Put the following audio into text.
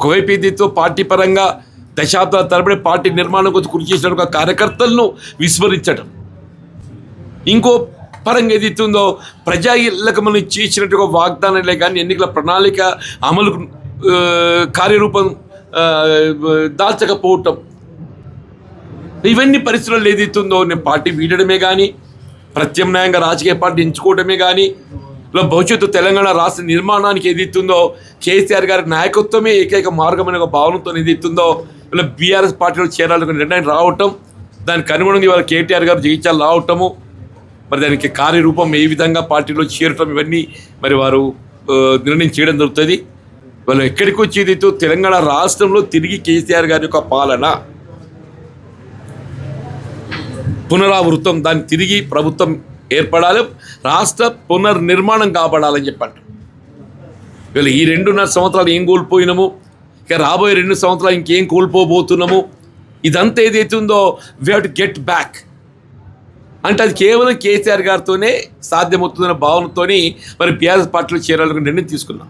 ఒకవైపు ఏదైతే పార్టీ పరంగా దశాబ్దాల తరబడి పార్టీ నిర్మాణం కోసం కృషి చేసిన ఒక కార్యకర్తలను విస్మరించడం, ఇంకో పరంగా ఏదైతుందో ప్రజా ఇళ్ళకు మనం చేసినట్టుగా వాగ్దానాలే కానీ ఎన్నికల ప్రణాళిక అమలు కార్యరూపం దాల్చకపోవటం, ఇవన్నీ పరిస్థితుల్లో ఏదైతుందో నేను పార్టీ వీడడమే కానీ ప్రత్యామ్నాయంగా రాజకీయ పార్టీ ఎంచుకోవడమే కానీ ఇలా భవిష్యత్తు తెలంగాణ రాష్ట్ర నిర్మాణానికి ఏదైతుందో కేసీఆర్ గారి నాయకత్వమే ఏకైక మార్గమైన ఒక భావనతో ఏదైతుందో ఇలా బీఆర్ఎస్ పార్టీలో చేరాలని నిర్ణయం రావటం, దానికి అనుగుణంగా ఇవాళ కేటీఆర్ గారు జయించాలి రావటము, మరి దానికి కార్యరూపం ఏ విధంగా పార్టీలో చేరటం ఇవన్నీ మరి వారు నిర్ణయం చేయడం జరుగుతుంది. వాళ్ళు ఎక్కడికి వచ్చేది తెలంగాణ రాష్ట్రంలో తిరిగి కేసీఆర్ గారి యొక్క పాలన పునరావృతం, దాన్ని తిరిగి ప్రభుత్వం ఏర్పడాలి, రాష్ట్ర పునర్నిర్మాణం కాబడాలని చెప్పండి. వీళ్ళు ఈ 2.5 సంవత్సరాలు ఏం కోల్పోయినాము, ఇక రాబోయే 2 సంవత్సరాలు ఇంకేం కోల్పోబోతున్నాము, ఇదంతా ఏదైతుందో we have to get back అంటే అది కేవలం కేసీఆర్ గారితోనే సాధ్యమవుతుందన్న భావనతోని మరి బీఆర్ఎస్ పార్టీలో చేరాలని నిర్ణయం తీసుకున్నాం.